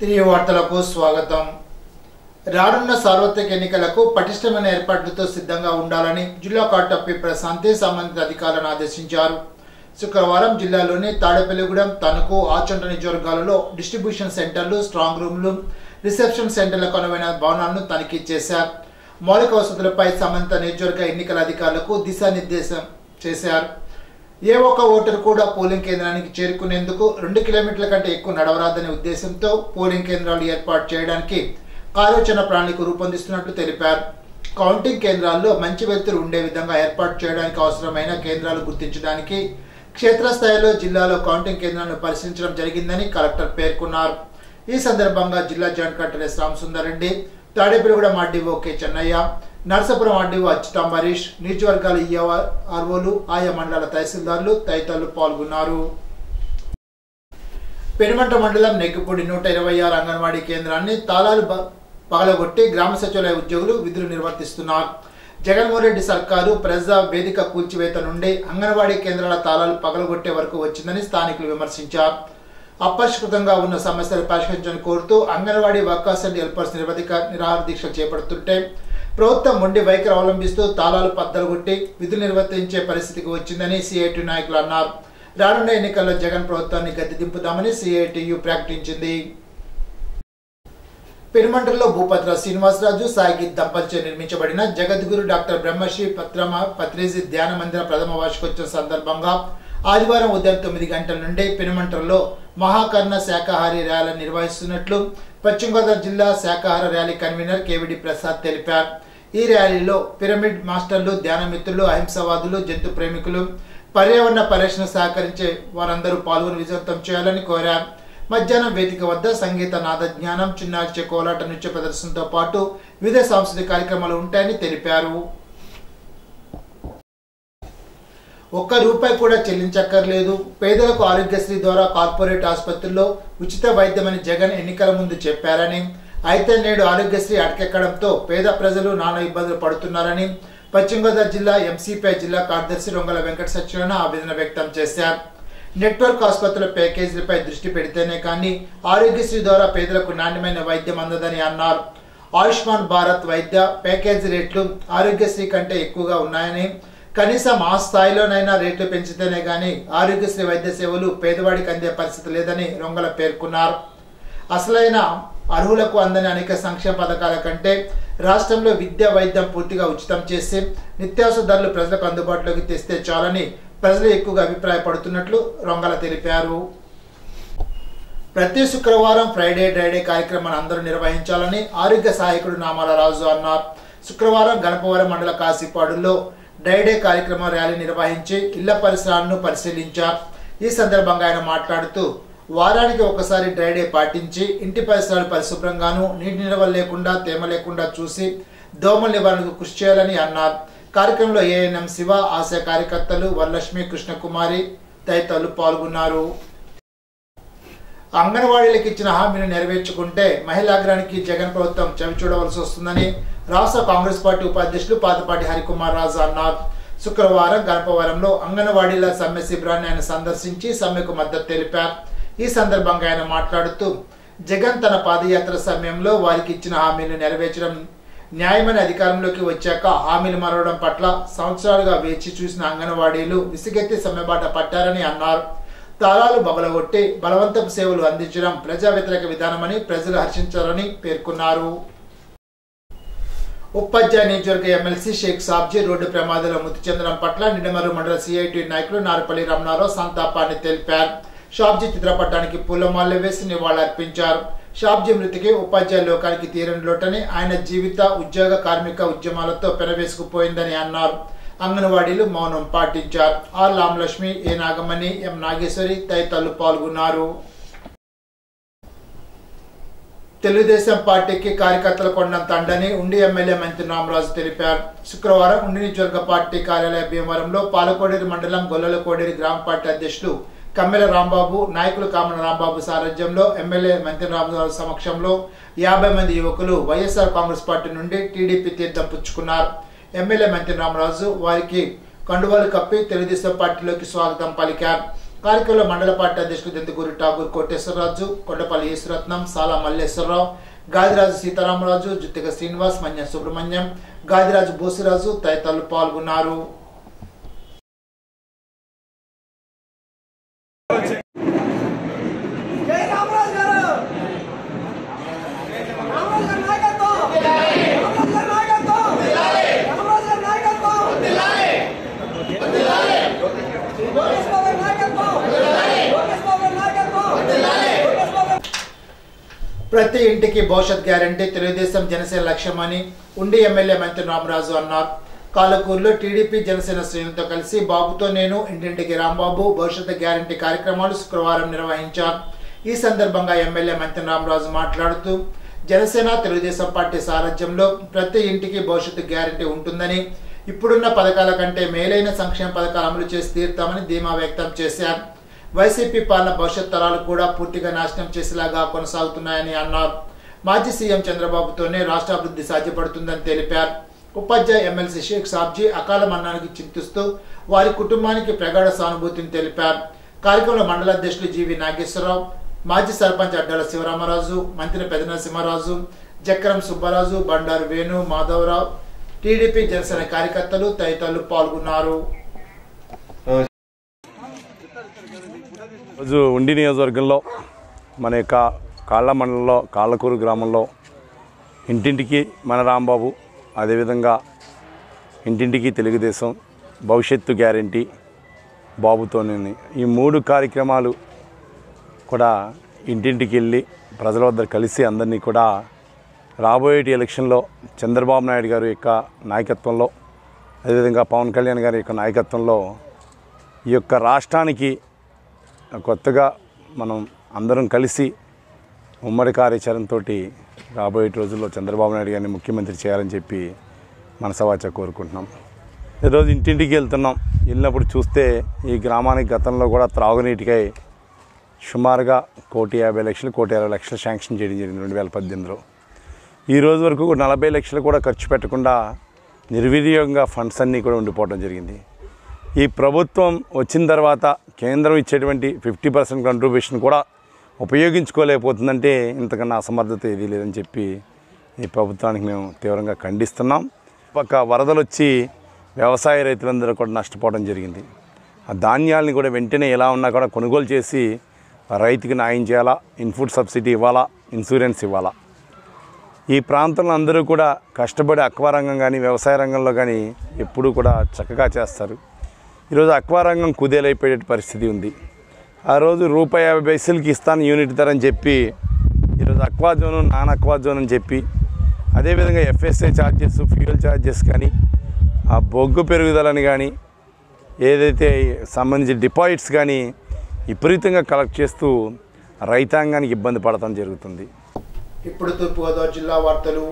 తిరిగి వార్తలకు స్వాగతం. రానున్న సార్వత్రిక ఎన్నికలకు పటిష్టమైన ఏర్పాట్లతో సిద్ధంగా ఉండాలని జిల్లా కలెక్టర్ పి. ప్రశాంతి సంబంధిత అధికారులను ఆదేశించారు. శుక్రవారం జిల్లాలోని తాడేపల్లిగూడెం, తణుకు, ఆచంట నియోజకవర్గాలలో డిస్ట్రిబ్యూషన్ సెంటర్లు, స్ట్రాంగ్ రూమ్లు, రిసెప్షన్ సెంటర్లకు అనువైన భవనాలను తనిఖీ చేశారు. మౌలిక వసతులపై సంబంధిత నియోజకవర్గ ఎన్నికల అధికారులకు దిశానిర్దేశం చేశారు. ఏ ఒక్క ఓటరు కూడా పోలింగ్ కేంద్రానికి చేరుకునేందుకు 2 కిలోమీటర్ల కంటే ఎక్కువ నడవరాదనే ఉద్దేశంతో పోలింగ్ కేంద్రాలు ఏర్పాటు చేయడానికి కార్యాచరణ ప్రణాళిక రూపొందిస్తున్నట్లు తెలిపారు. కౌంటింగ్ కేంద్రాల్లో మంచి వెలుతురు ఉండే విధంగా ఏర్పాటు చేయడానికి అవసరమైన కేంద్రాలు గుర్తించడానికి క్షేత్రస్థాయిలో జిల్లాలో కౌంటింగ్ కేంద్రాలను పరిశీలించడం జరిగిందని కలెక్టర్ పేర్కొన్నారు. ఈ సందర్భంగా జిల్లా joint collector S. Ramasundar, Tadepalligudem RDO K. Chennaiah, Narsapuram RDO Achyutamba Harish, నియోజకవర్గాల ఆర్ఓలు, ఆయా మండలాల తహసీల్దార్లు తదితరులు పాల్గొన్నారు. పెనుమంట మండలం నెగ్గిపూడి 126 అంగన్వాడీ కేంద్రాన్ని తాళాలు పగలగొట్టి గ్రామ సచివాలయ ఉద్యోగులు విధులు నిర్వర్తిస్తున్నారు. జగన్మోహన్ రెడ్డి సర్కారు ప్రజా వేదిక కూల్చివేత నుండి అంగన్వాడీ కేంద్రాల తాళాలు పగలగొట్టే వరకు వచ్చిందని స్థానికులు విమర్శించారు. అపరిష్కృతంగా ఉన్న సమస్యలు పరిష్కరించాలని కోరుతూ అంగన్వాడీ వర్కర్స్ అండ్ హెల్పర్స్ నిరాహార దీక్షలు చేపడుతుంటే ప్రభుత్వం మొండి వైఖరి అవలంబిస్తూ తాళాలు పద్దలుగొట్టి విధులు నిర్వర్తించే పరిస్థితికి వచ్చిందని సిఐటి నాయకులు అన్నారు. రానున్న ఎన్నికల్లో జగన్ ప్రభుత్వాన్ని గద్దె దింపుదామని సిఐటియు ప్రకటించింది. పెనుమంటల్లో భూపత్ర శ్రీనివాసరాజు, సాయి దంపతులచే నిర్మించబడిన జగద్గురు డాక్టర్ బ్రహ్మశ్రీ పత్రిజీ ధ్యాన మందిర ప్రథమ వార్షికోత్సవం సందర్భంగా ఆదివారం ఉదయం 9 గంటల నుండి పెనుమంటల్లో మహాకర్ణ శాఖాహారీ ర్యాలీని నిర్వహిస్తున్నట్లు పశ్చిమ గోదావరి జిల్లా శాఖాహార ర్యాలీ కన్వీనర్ కేవిడి ప్రసాద్ తెలిపారు. ఈ ర్యాలీలో పిరమిడ్ మాస్టర్లు, ధ్యానమిత్రులు, అహింసవాదులు, జంతు ప్రేమికులు, పర్యావరణ పరిరక్షణ సహకరించే వారందరూ పాల్గొని విజయవంతం చేయాలని కోరారు. మధ్యాహ్నం వేదిక వద్ద సంగీత, నాద జ్ఞానం, చిన్నార్చే కోలాట, నృత్య ప్రదర్శనతో పాటు వివిధ సాంస్కృతిక కార్యక్రమాలు ఉంటాయని తెలిపారు. ₹1 కూడా చెల్లించక్కర్లేదు. పేదలకు ఆరోగ్యశ్రీ ద్వారా కార్పొరేట్ ఆసుపత్రుల్లో ఉచిత వైద్యమని జగన్ ఎన్నికల ముందు చెప్పారని, అయితే నేడు ఆరోగ్యశ్రీ అటకెక్కడంతో పేద ప్రజలు నానా ఇబ్బందులు పడుతున్నారని పశ్చిమ గోదావరి జిల్లా ఎంసీపై జిల్లా కార్యదర్శి రొంగల వెంకట సత్యనారాయణ ఆవేదన వ్యక్తం చేశారు. నెట్వర్క్ ఆసుపత్రుల ప్యాకేజీలపై దృష్టి పెడితేనే కానీ ఆరోగ్యశ్రీ ద్వారా పేదలకు నాణ్యమైన వైద్యం అందదని అన్నారు. ఆయుష్మాన్ భారత్ వైద్య ప్యాకేజీ రేట్లు ఆరోగ్యశ్రీ కంటే ఎక్కువగా ఉన్నాయని, కనీసం ఆ స్థాయిలోనైనా రేట్లు పెంచితేనే గానీ ఆరోగ్యశ్రీ వైద్య సేవలు పేదవాడికి అందే పరిస్థితి లేదని రొంగల పేర్కొన్నారు. అసలైన అర్హులకు అందని అనేక సంక్షేమ పథకాల కంటే రాష్ట్రంలో విద్య, వైద్యం పూర్తిగా ఉచితం చేసి నిత్యావసర ధరలు ప్రజలకు అందుబాటులోకి తెస్తే చాలని ప్రజలు ఎక్కువగా అభిప్రాయపడుతున్నట్లు రొంగల తెలిపారు. ప్రతి శుక్రవారం ఫ్రైడే డ్రైడే కార్యక్రమాన్ని అందరూ నిర్వహించాలని ఆరోగ్య సహాయకుడు నామాల రాజు అన్నారు. శుక్రవారం గణపవరం మండల కాశీపాడులో డ్రైడే కార్యక్రమం ర్యాలీ నిర్వహించి ఇళ్ల పరిసరాలను పరిశీలించారు. ఈ సందర్భంగా ఆయన మాట్లాడుతూ వారానికి ఒకసారి డ్రైడే పాటించి ఇంటి పరిసరాలు పరిశుభ్రంగాను, నీటి నిల్వ లేకుండా, తేమ లేకుండా చూసి దోమల నివారణకు కృషి చేయాలని అన్నారు. కార్యక్రమంలో ఏఎన్ఎం శివ, ఆశా కార్యకర్తలు, వరలక్ష్మి, కృష్ణకుమారి తదితరులు పాల్గొన్నారు. అంగన్వాడీలకు ఇచ్చిన హామీని నెరవేర్చుకుంటే మహిళాగ్రానికి జగన్ ప్రభుత్వం చవిచూడవలసి వస్తుందని రాష్ట్ర కాంగ్రెస్ పార్టీ ఉపాధ్యక్షులు పాతపాటి హరికుమార్ రాజు అన్నారు. శుక్రవారం గణపవరంలో అంగన్వాడీల సమ్మె శిబిరాన్ని ఆయన సందర్శించి సమ్మెకు మద్దతు తెలిపారు. ఈ సందర్భంగా ఆయన మాట్లాడుతూ జగన్ తన పాదయాత్ర సమయంలో వారికి ఇచ్చిన హామీలు నెరవేర్చడం న్యాయమైన అధికారంలోకి వచ్చాక హామీలు మరవడం పట్ల సంవత్సరాలుగా వేచి చూసిన అంగన్వాడీలు విసిగెత్తి సమ్మెబాట పట్టారని అన్నారు. తాళాలు బగలగొట్టి బలవంతపు సేవలు అందించడం ప్రజా వ్యతిరేక విధానమని ప్రజలు హర్షించారని పేర్కొన్నారు. ఉపాధ్యాయ నియోజకవర్గ ఎమ్మెల్సీ షేక్ సాబ్జీ రోడ్డు ప్రమాదంలో మృతి చెందడం పట్ల నిడమరు మండల సిఐటి నాయకులు నారపల్లి రమణారావు సంతాపాన్ని తెలిపారు. షాబ్జీ చిత్రపటానికి పూలమాలలు వేసి నివాళులర్పించారు. షాబ్జీ మృతికి ఉపాధ్యాయ లోకానికి తీరని లోటని, ఆయన జీవిత, ఉద్యోగ, కార్మిక ఉద్యమాలతో పెనవేసుకుపోయిందని అన్నారు. అంగన్వాడీలు మౌనం పాటించారు. ఆర్ రామలక్ష్మి, ఏ నాగమణి, ఎం నాగేశ్వరి తదితరులు పాల్గొన్నారు. తెలుగుదేశం పార్టీకి కార్యకర్తల కొండంత అండని ఉండి ఎమ్మెల్యే మంత్రి రామరాజు తెలిపారు. శుక్రవారం ఉండి నియోజకవర్గ పార్టీ కార్యాలయ భీమవరంలో పాలకోడేరు మండలం గొల్లలకోడేరు గ్రామ పార్టీ అధ్యక్షులు కమ్మెల రాంబాబు, నాయకులు కామన రాంబాబు సారథ్యంలో ఎమ్మెల్యే మంత్రి రామరాజు సమక్షంలో 50 మంది యువకులు వైఎస్ఆర్ కాంగ్రెస్ పార్టీ నుండి టీడీపీ తీర్థం పుచ్చుకున్నారు. ఎమ్మెల్యే మంత్రి రామరాజు వారికి కండువాలు కప్పి తెలుగుదేశం పార్టీలోకి స్వాగతం పలికారు. కార్యక్రమంలో మండల పార్టీ అధ్యక్షుడు దెందుకూరి ఠాగూర్ కోటేశ్వరరాజు, కొండపల్లి ఈశ్వరత్నం, సాలా మల్లేశ్వరరావు, గాదిరాజు సీతారామరాజు, జుత్తిక శ్రీనివాస్, మన్యం సుబ్రహ్మణ్యం, గాదిరాజు బోసిరాజు తదితరులు పాల్గొన్నారు. ప్రతి ఇంటికి భవిష్యత్ గ్యారంటీ తెలుగుదేశం జనసేన లక్ష్యమని ఉండి ఎమ్మెల్యే మంత్రి రామరాజు అన్నారు. కాలకూరులో టీడీపీ జనసేన శ్రేణులతో కలిసి బాబుతో నేను ఇంటింటికి రాంబాబు భవిష్యత్ గ్యారంటీ కార్యక్రమాలు శుక్రవారం నిర్వహించారు. ఈ సందర్భంగా ఎమ్మెల్యే మంత్రి రామరాజు మాట్లాడుతూ జనసేన తెలుగుదేశం పార్టీ సారథ్యంలో ప్రతి ఇంటికి భవిష్యత్తు గ్యారంటీ ఉంటుందని, ఇప్పుడున్న పథకాల కంటే మేలైన సంక్షేమ పథకాలు అమలు చేసి తీరుతామని ధీమా వ్యక్తం చేశారు. వైసీపీ పాలన భవిష్యత్ తరాలు కూడా పూర్తిగా నాశనం చేసేలాగా కొనసాగుతున్నాయని అన్నారు. మాజీ సీఎం చంద్రబాబుతోనే రాష్ట్ర అభివృద్ధి సాధ్యపడుతుందని తెలిపారు. ఉపాధ్యాయ ఎమ్మెల్సీ షేక్ సాబ్జీ అకాల మరణానికి చింతిస్తూ వారి కుటుంబానికి ప్రగాఢ సానుభూతిని తెలిపారు. కార్యక్రమంలో మండల అధ్యక్షులు జీవి నాగేశ్వరరావు, మాజీ సర్పంచ్ అడ్డాల శివరామరాజు, మంత్రి పెదనరసింహరాజు, జక్కరం సుబ్బరాజు, బండారు వేణు, మాధవరావు, టీడీపీ జనసేన కార్యకర్తలు తదితరులు పాల్గొన్నారు. రోజు ఉండి నియోజకవర్గంలో మన యొక్క కాళ్ళ మండలంలో కాళ్ళకూరు గ్రామంలో ఇంటింటికి మన రాంబాబు, అదేవిధంగా ఇంటింటికి తెలుగుదేశం, భవిష్యత్తు గ్యారంటీ బాబుతోనే ఈ 3 కార్యక్రమాలు కూడా ఇంటింటికి వెళ్ళి ప్రజల వద్ద కలిసి అందరినీ కూడా రాబోయే ఎలక్షన్లో చంద్రబాబు నాయుడు గారి యొక్క నాయకత్వంలో, అదేవిధంగా పవన్ కళ్యాణ్ గారి యొక్క నాయకత్వంలో ఈ యొక్క రాష్ట్రానికి కొత్తగా మనం అందరం కలిసి ఉమ్మడి కార్యాచరణతో రాబోయే రోజుల్లో చంద్రబాబు నాయుడు గారిని ముఖ్యమంత్రి చేయాలని చెప్పి మనసవాచ కోరుకుంటున్నాం. ఈరోజు ఇంటింటికి వెళ్తున్నాం. వెళ్ళినప్పుడు చూస్తే ఈ గ్రామానికి గతంలో కూడా త్రాగునీటికై సుమారుగా 1,50,00,000 1,60,00,000 శాంక్షన్ చేయడం జరిగింది 2018లో. ఈ రోజు వరకు 40 లక్షలు కూడా ఖర్చు పెట్టకుండా నిర్వినియోగంగా ఫండ్స్ అన్నీ కూడా ఉండిపోవడం జరిగింది. ఈ ప్రభుత్వం వచ్చిన తర్వాత కేంద్రం ఇచ్చేటువంటి 50% కంట్రిబ్యూషన్ కూడా ఉపయోగించుకోలేకపోతుందంటే ఇంతకన్నా అసమర్థత ఏదీ లేదని చెప్పి ఈ ప్రభుత్వానికి మేము తీవ్రంగా ఖండిస్తున్నాం. పక్క వరదలు వచ్చి వ్యవసాయ రైతులందరూ కూడా నష్టపోవడం జరిగింది. ఆ ధాన్యాలని కూడా వెంటనే ఎలా ఉన్నా కూడా కొనుగోలు చేసి రైతుకి న్యాయం చేయాలా, ఇన్పుట్ సబ్సిడీ ఇవ్వాలా, ఇన్సూరెన్స్ ఇవ్వాలా. ఈ ప్రాంతంలో అందరూ కూడా కష్టపడి అక్వా రంగం కానీ వ్యవసాయ రంగంలో కానీ ఎప్పుడూ కూడా చక్కగా చేస్తారు. ఈరోజు అక్వా రంగం కుదేలైపోయే పరిస్థితి ఉంది. ఆ రోజు ₹50 ఇస్తాను యూనిట్ ధర అని చెప్పి ఈరోజు aqua zone, non aqua zone అని చెప్పి, అదేవిధంగా FSA ఛార్జెస్, ఫ్యూయల్ ఛార్జెస్ కానీ, ఆ బొగ్గు పెరుగుదలని కానీ, ఏదైతే సంబంధించిన డిపాజిట్స్ కానీ విపరీతంగా కలెక్ట్ చేస్తూ రైతాంగానికి ఇబ్బంది పడటం జరుగుతుంది. ఇప్పుడు తూర్పుగోదావరి జిల్లా వార్తలు.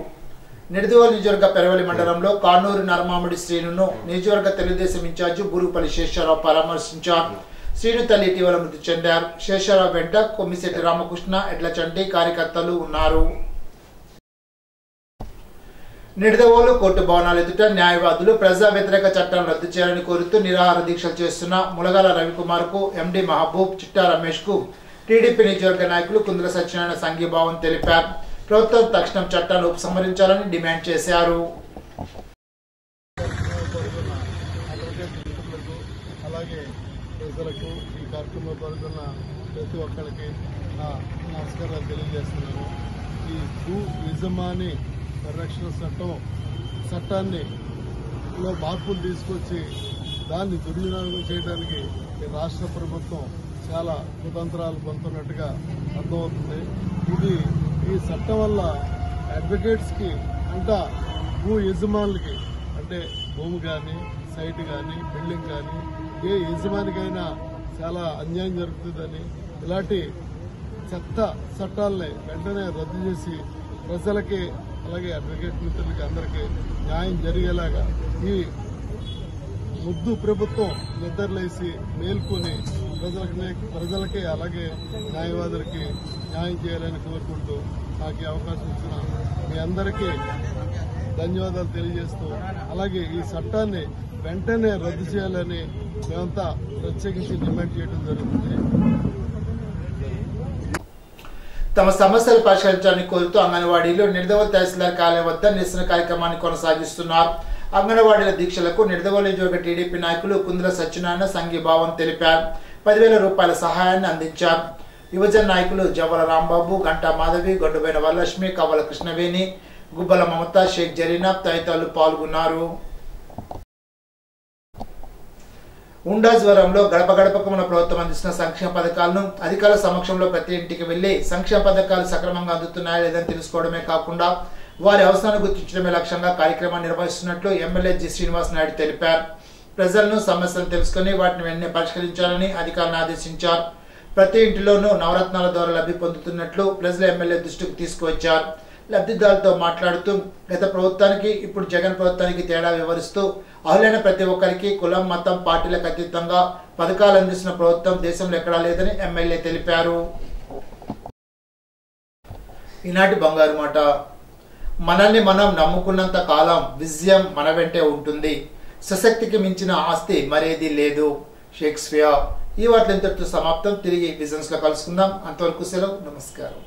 నిడదవోలు నియోజకవర్గ పెరవలి మండలంలో కానూరు నరమామిడి శ్రీనును నియోజకవర్గ తెలుగుదేశం ఇన్ఛార్జి బూరుగుపల్లి శేషారావు పరామర్శించారు. శ్రీను తల్లి ఇటీవల మృతి చెందారు. శేషారావు వెంట కొమ్మిశెట్టి రామకృష్ణ, ఎడ్ల చంటి కార్యకర్తలు ఉన్నారు. నిడదవోలు కోర్టు భవనాల ఎదుట న్యాయవాదులు ప్రజా వ్యతిరేక చట్టాలను రద్దు చేయాలని కోరుతూ నిరాహార దీక్షలు చేస్తున్న ములగాల రవికుమార్ కు, MD మహబూబ్, చిట్టా రమేష్ కు టీడీపీ నియోజకవర్గ నాయకులు కుందుల సత్యనారాయణ సంఘీభావం తెలిపారు. ప్రభుత్వం తక్షణం చట్టాలను ఉపసంహరించాలని డిమాండ్ చేశారు. అలాగే ప్రజలకు ఈ కార్యక్రమంలో పాల్గొన్న ప్రతి ఒక్కరికి నమస్కారాలు తెలియజేస్తున్నాను. ఈ భూ యజమాని పరిరక్షణ చట్టాన్ని మార్పులు తీసుకొచ్చి దాన్ని దుర్వినియోగం చేయడానికి ఈ రాష్ట్ర ప్రభుత్వం చాలా కుతంత్రాలు పొందుతున్నట్టుగా అర్థమవుతుంది. ఈ చట్టం వల్ల అడ్వకేట్స్కి అంతా భూ యజమానులకి, అంటే భూమి కానీ, సైట్ కానీ, బిల్డింగ్ కానీ ఏ యజమానికైనా చాలా అన్యాయం జరుగుతుందని, ఇలాంటి చట్టాలని వెంటనే రద్దు చేసి ప్రజలకి, అలాగే అడ్వకేట్ మిత్రులకి అందరికీ న్యాయం జరిగేలాగా ఈ ముద్దు ప్రభుత్వం నిద్రలేసి మేల్కొని ప్రజలకి అలాగే న్యాయవాదులకి న్యాయం చేయాలని కోరుకుంటూ నాకు ఈ అవకాశం ఇచ్చిన మీ అందరికీ ధన్యవాదాలు తెలియజేస్తూ అలాగే ఈ చట్టాన్ని వెంటనే రద్దు చేయాలని మేమంతా ప్రత్యేకించి డిమాండ్ చేయడం జరుగుతుంది. తమ సమస్యలు పరిష్కరించాలని కోరుతూ అంగన్వాడీలు నిడదవోలు తహసీల్దార్ కార్యాలయం వద్ద నిరసన కార్యక్రమాన్ని కొనసాగిస్తున్నారు. అంగన్వాడీల దీక్షలకు నిడదవోలు నియోజకవర్గ టీడీపీ నాయకులు కుందుల సత్యనారాయణ సంఘీభావం తెలిపారు. 10,000 రూపాయల సహాయాన్ని అందించారు. యువజన నాయకులు జవ్వల రాంబాబు, గంటా మాధవి, గొడ్డుబైన వరలక్ష్మి, కవ్వల కృష్ణవేణి, గుబ్బల మమత, షేక్ జరీనా తదితరులు పాల్గొన్నారు. ఉండాజ్వరంలో గడప గడపకు మన ప్రభుత్వం అందిస్తున్న సంక్షేమ పథకాలను అధికారుల సమక్షంలో ప్రతి ఇంటికి వెళ్లి సంక్షేమ పథకాలు సక్రమంగా అందుతున్నాయా లేదని తెలుసుకోవడమే కాకుండా వారి అవసరాన్ని గుర్తించడమే లక్ష్యంగా కార్యక్రమాన్ని నిర్వహిస్తున్నట్లు ఎమ్మెల్యే జి శ్రీనివాస్ నాయుడు తెలిపారు. ప్రజలను సమస్యలను తెలుసుకుని వాటిని వెంటనే పరిష్కరించాలని అధికారులను ఆదేశించారు. ప్రతి ఇంటిలోనూ నవరత్నాల ద్వారా లబ్ధి పొందుతున్నట్లు ప్రజలు ఎమ్మెల్యే దృష్టికి తీసుకువచ్చారు. లబ్ధిదారులతో మాట్లాడుతూ గత ప్రభుత్వానికి ఇప్పుడు జగన్ ప్రభుత్వానికి తేడా వివరిస్తూ అర్హులైన ప్రతి ఒక్కరికి కులం, మతం, పార్టీలకు అతీతంగా పథకాలు అందిస్తున్న ప్రభుత్వం దేశంలో ఎక్కడా లేదని ఎమ్మెల్యే తెలిపారు. ఈనాటి బంగారు మాట. మనల్ని మనం నమ్ముకున్నంత కాలం విజయం మన వెంటే ఉంటుంది. సశక్తికి మించిన ఆస్తి మరేది లేదు. షేక్స్పియర్. ఈ వార్తలు ఇంతటితో సమాప్తం. తిరిగి విజన్స్ లో కలుసుకుందాం. అంతవరకు సెలవు. నమస్కారం.